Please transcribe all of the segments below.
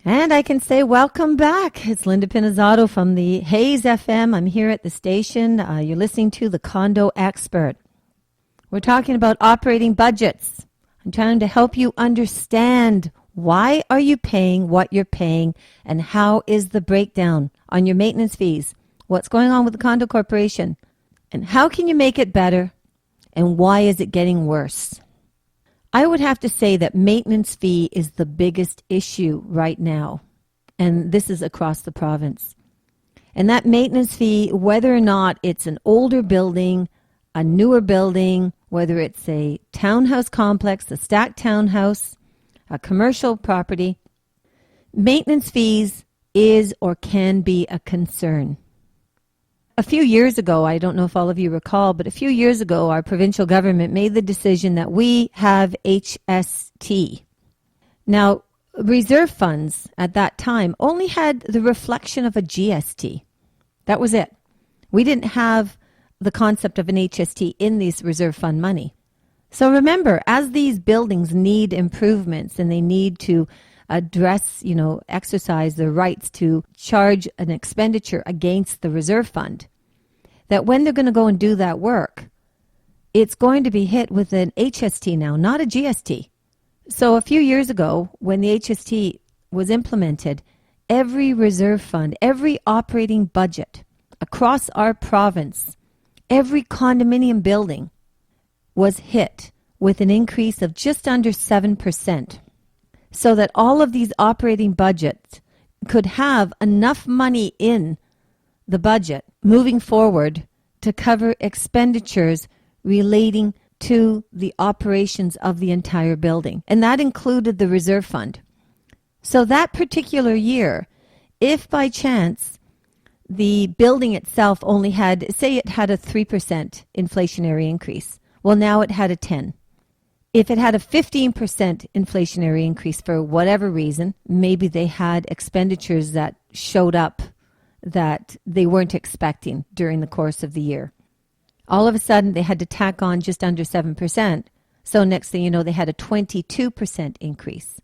And I can say welcome back. It's Linda Pinizzato from the Hayes FM. I'm here at the station. You're listening to the Condo Expert. We're talking about operating budgets. I'm trying to help you understand why are you paying what you're paying and how is the breakdown on your maintenance fees. What's going on with the condo corporation and how can you make it better and why is it getting worse? I would have to say that maintenance fee is the biggest issue right now, and this is across the province. And that maintenance fee, whether or not it's an older building, a newer building, whether it's a townhouse complex, a stacked townhouse, a commercial property, maintenance fees is or can be a concern. A few years ago, I don't know if all of you recall, but a few years ago, our provincial government made the decision that we have HST. Now, reserve funds at that time only had the reflection of a GST. That was it. We didn't have the concept of an HST in this reserve fund money. So remember, as these buildings need improvements and they need to address, exercise their rights to charge an expenditure against the reserve fund, that when they're going to go and do that work, it's going to be hit with an HST now, not a GST. So a few years ago, when the HST was implemented, every reserve fund, every operating budget across our province, every condominium building was hit with an increase of just under 7%. So that all of these operating budgets could have enough money in the budget moving forward to cover expenditures relating to the operations of the entire building. And that included the reserve fund. So that particular year, if by chance the building itself only had, say it had a 3% inflationary increase, well now it had a 10%. If it had a 15% inflationary increase for whatever reason, maybe they had expenditures that showed up that they weren't expecting during the course of the year. All of a sudden, they had to tack on just under 7%. So next thing you know, they had a 22% increase.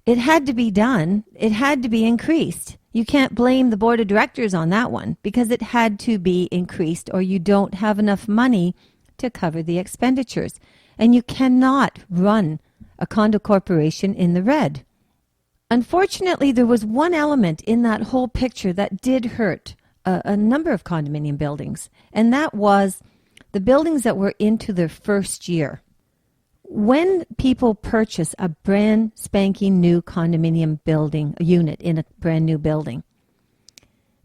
It had to be done. It had to be increased. You can't blame the board of directors on that one because it had to be increased or you don't have enough money to cover the expenditures. And you cannot run a condo corporation in the red. Unfortunately, there was one element in that whole picture that did hurt a number of condominium buildings, and that was the buildings that were into their first year. When people purchase a brand spanking new condominium building, a unit in a brand new building,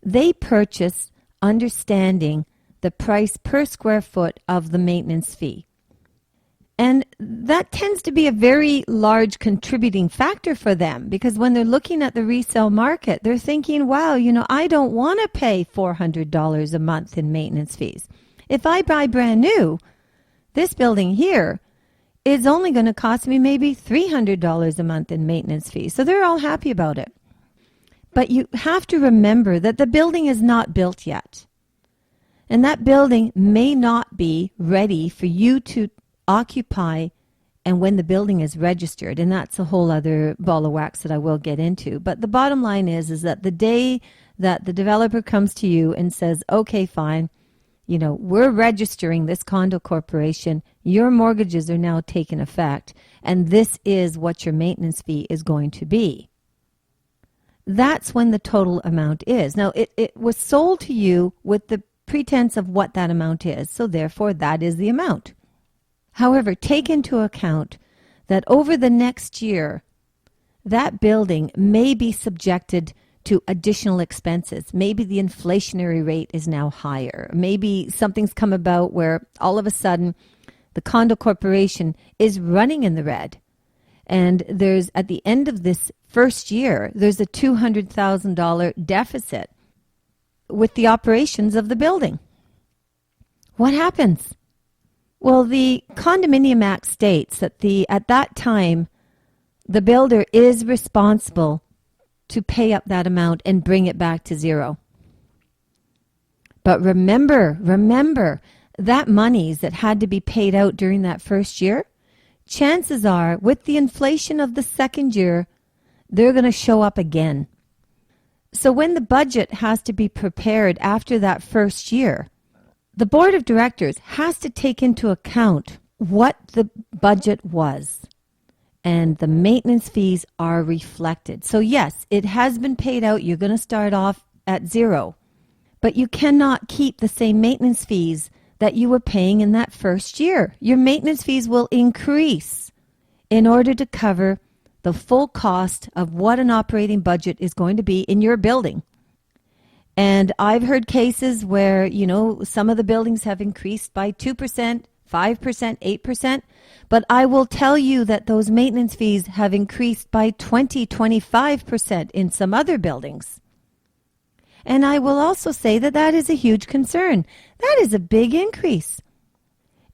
they purchase understanding the price per square foot of the maintenance fee. And that tends to be a very large contributing factor for them because when they're looking at the resale market, they're thinking, wow, I don't want to pay $400 a month in maintenance fees. If I buy brand new, this building here is only going to cost me maybe $300 a month in maintenance fees. So they're all happy about it. But you have to remember that the building is not built yet. And that building may not be ready for you to occupy and when the building is registered, and that's a whole other ball of wax that I will get into. But the bottom line is that the day that the developer comes to you and says, okay, fine, we're registering this condo corporation, your mortgages are now taking effect, and this is what your maintenance fee is going to be. That's when the total amount is. Now, it was sold to you with the pretense of what that amount is, so therefore that is the amount. However, take into account that over the next year, that building may be subjected to additional expenses. Maybe the inflationary rate is now higher. Maybe something's come about where all of a sudden the condo corporation is running in the red. And there's, at the end of this first year, there's a $200,000 deficit with the operations of the building. What happens? Well, the Condominium Act states that at that time, the builder is responsible to pay up that amount and bring it back to zero. But remember, that monies that had to be paid out during that first year, chances are, with the inflation of the second year, they're going to show up again. So when the budget has to be prepared after that first year, the board of directors has to take into account what the budget was, and the maintenance fees are reflected. So yes, it has been paid out. You're going to start off at zero, but you cannot keep the same maintenance fees that you were paying in that first year. Your maintenance fees will increase in order to cover the full cost of what an operating budget is going to be in your building. And I've heard cases where, some of the buildings have increased by 2%, 5%, 8%, but I will tell you that those maintenance fees have increased by 20, 25% in some other buildings. And I will also say that that is a huge concern. That is a big increase.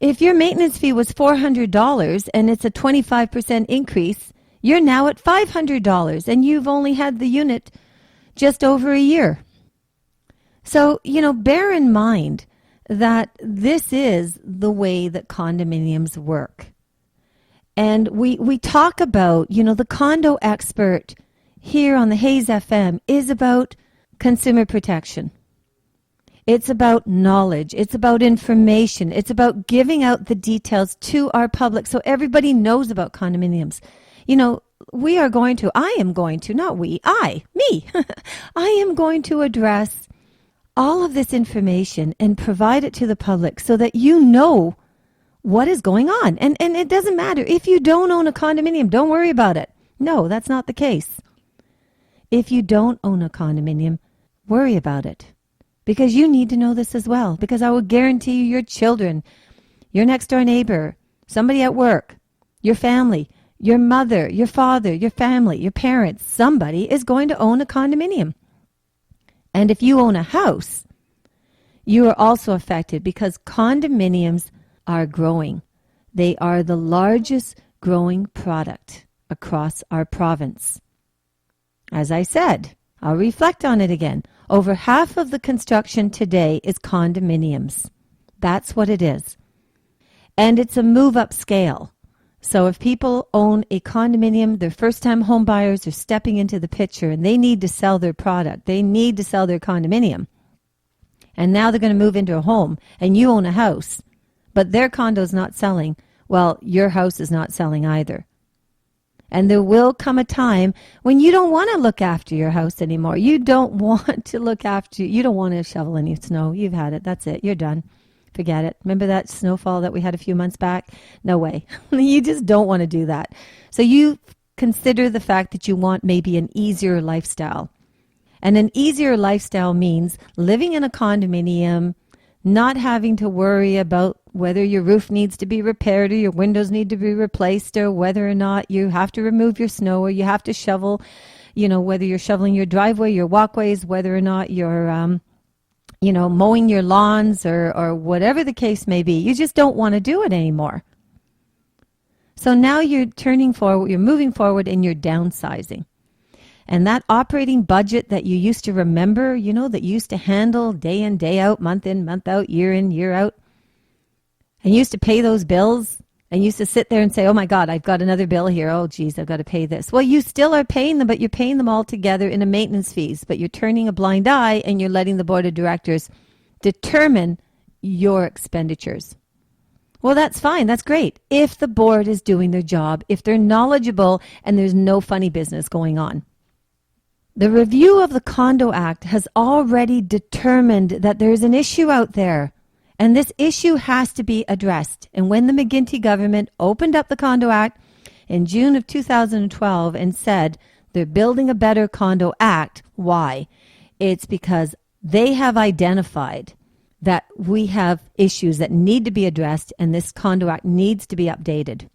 If your maintenance fee was $400 and it's a 25% increase, you're now at $500 and you've only had the unit just over a year. So, bear in mind that this is the way that condominiums work. And we talk about, the condo expert here on the Hayes FM is about consumer protection. It's about knowledge. It's about information. It's about giving out the details to our public so everybody knows about condominiums. I am going to, I am going to address all of this information and provide it to the public so that you know what is going on. And it doesn't matter. If you don't own a condominium, don't worry about it. No, that's not the case. If you don't own a condominium, worry about it. Because you need to know this as well. Because I will guarantee you your children, your next door neighbor, somebody at work, your family, your mother, your father, your family, your parents, somebody is going to own a condominium. And if you own a house, you are also affected because condominiums are growing. They are the largest growing product across our province. As I said, I'll reflect on it again. Over half of the construction today is condominiums. That's what it is. And it's a move-up scale. So if people own a condominium, they're first-time home buyers are stepping into the picture and they need to sell their product. They need to sell their condominium. And now they're going to move into a home and you own a house, but their condo's not selling. Well, your house is not selling either. And there will come a time when you don't want to look after your house anymore. You don't want to look after, you don't want to shovel any snow. You've had it. That's it. You're done. Forget it. Remember that snowfall that we had a few months back? No way. You just don't want to do that. So you consider the fact that you want maybe an easier lifestyle. And an easier lifestyle means living in a condominium, not having to worry about whether your roof needs to be repaired or your windows need to be replaced or whether or not you have to remove your snow or you have to shovel, whether you're shoveling your driveway, your walkways, whether or not you're, mowing your lawns or whatever the case may be. You just don't want to do it anymore. So now you're moving forward and you're downsizing. And that operating budget that you used to remember, that you used to handle day in, day out, month in, month out, year in, year out, and you used to pay those bills and used to sit there and say, oh my God, I've got another bill here. Oh geez, I've got to pay this. Well, you still are paying them, but you're paying them all together in a maintenance fees, but you're turning a blind eye and you're letting the board of directors determine your expenditures. Well, that's fine. That's great. If the board is doing their job, if they're knowledgeable and there's no funny business going on. The review of the Condo Act has already determined that there's an issue out there. And this issue has to be addressed. And when the McGuinty government opened up the Condo Act in June of 2012 and said they're building a better Condo Act, why? It's because they have identified that we have issues that need to be addressed and this Condo Act needs to be updated.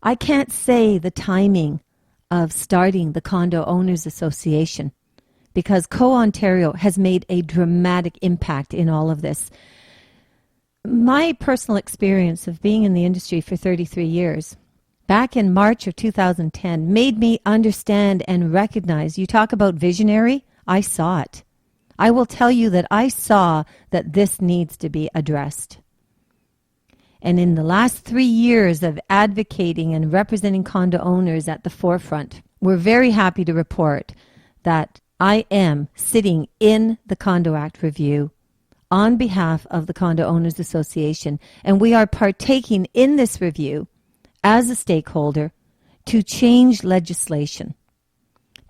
I can't say the timing of starting the Condo Owners Association because Co-Ontario has made a dramatic impact in all of this. My personal experience of being in the industry for 33 years, back in March of 2010, made me understand and recognize, you talk about visionary, I saw it. I will tell you that I saw that this needs to be addressed. And in the last 3 years of advocating and representing condo owners at the forefront, we're very happy to report that I am sitting in the Condo Act review on behalf of the Condo Owners Association, and we are partaking in this review as a stakeholder to change legislation,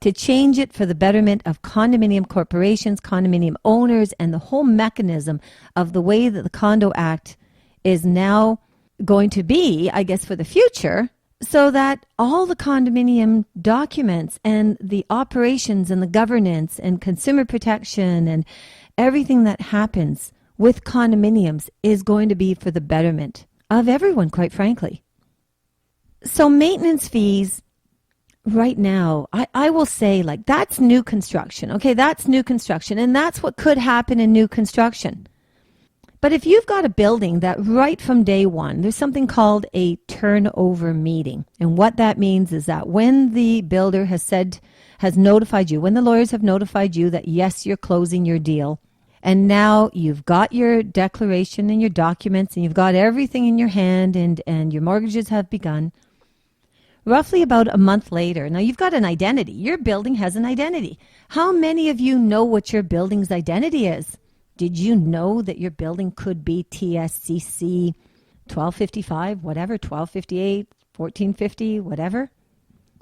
to change it for the betterment of condominium corporations, condominium owners, and the whole mechanism of the way that the Condo Act is now going to be, I guess, for the future, so that all the condominium documents and the operations and the governance and consumer protection and everything that happens with condominiums is going to be for the betterment of everyone, quite frankly. So maintenance fees right now, I will say, like, that's new construction. Okay, that's new construction, and that's what could happen in new construction. But if you've got a building that right from day one, there's something called a turnover meeting. And what that means is that when the builder has notified you, when the lawyers have notified you that, yes, you're closing your deal, and now you've got your declaration and your documents, and you've got everything in your hand, and your mortgages have begun, roughly about a month later, now you've got an identity. Your building has an identity. How many of you know what your building's identity is? Did you know that your building could be TSCC 1255, whatever, 1258, 1450, whatever?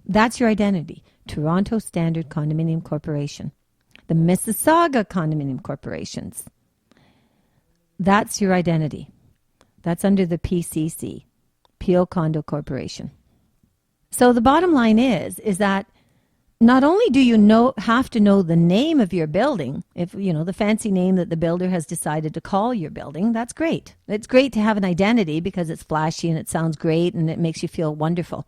That's your identity. Toronto Standard Condominium Corporation. The Mississauga Condominium Corporations. That's your identity. That's under the PCC, Peel Condo Corporation. So the bottom line is that not only do you have to know the name of your building, if you know the fancy name that the builder has decided to call your building, that's great. It's great to have an identity because it's flashy and it sounds great and it makes you feel wonderful.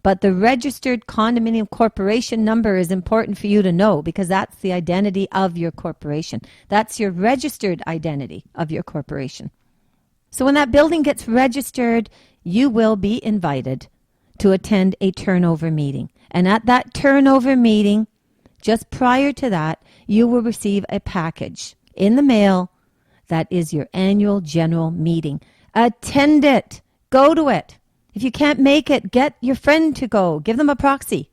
But the registered condominium corporation number is important for you to know because that's the identity of your corporation. That's your registered identity of your corporation. So when that building gets registered, you will be invited to attend a turnover meeting. And at that turnover meeting, just prior to that, you will receive a package in the mail that is your annual general meeting. Attend it. Go to it. If you can't make it, get your friend to go. Give them a proxy.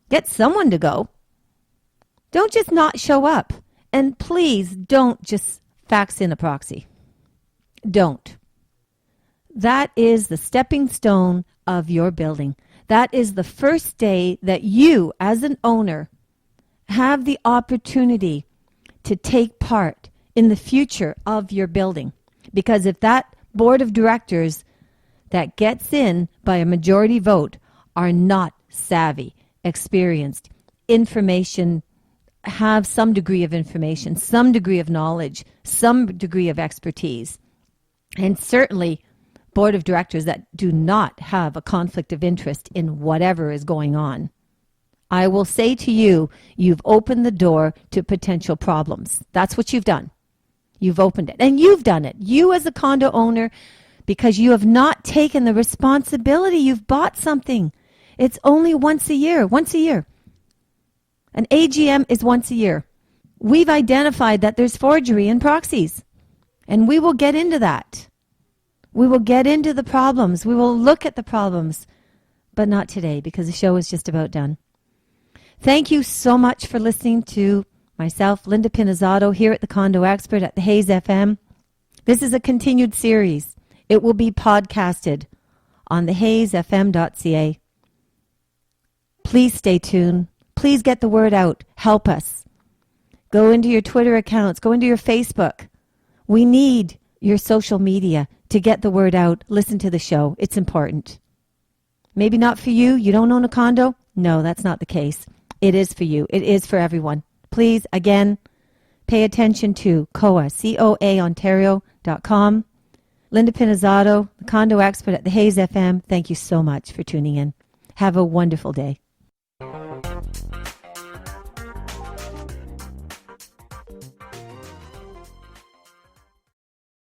Get someone to go. Don't just not show up. And please don't just fax in a proxy. Don't. That is the stepping stone of your building. That is the first day that you, as an owner, have the opportunity to take part in the future of your building. Because if that board of directors that gets in by a majority vote are not savvy, experienced, information, have some degree of information, some degree of knowledge, some degree of expertise, and certainly board of directors that do not have a conflict of interest in whatever is going on, I will say to you, you've opened the door to potential problems. That's what you've done. You've opened it. And you've done it. You as a condo owner, because you have not taken the responsibility. You've bought something. It's only once a year. Once a year. An AGM is once a year. We've identified that there's forgery in proxies. And we will get into that. We will get into the problems. We will look at the problems. But not today, because the show is just about done. Thank you so much for listening to myself, Linda Pinizzato, here at the Condo Expert at the Hayes FM. This is a continued series. It will be podcasted on thehayesfm.ca. Please stay tuned. Please get the word out. Help us. Go into your Twitter accounts. Go into your Facebook. We need your social media to get the word out. Listen to the show. It's important. Maybe not for you. You don't own a condo? No, that's not the case. It is for you. It is for everyone. Please, again, pay attention to COA, COAontario.com. Linda Pinizzato, the Condo Expert at the Hayes FM. Thank you so much for tuning in. Have a wonderful day.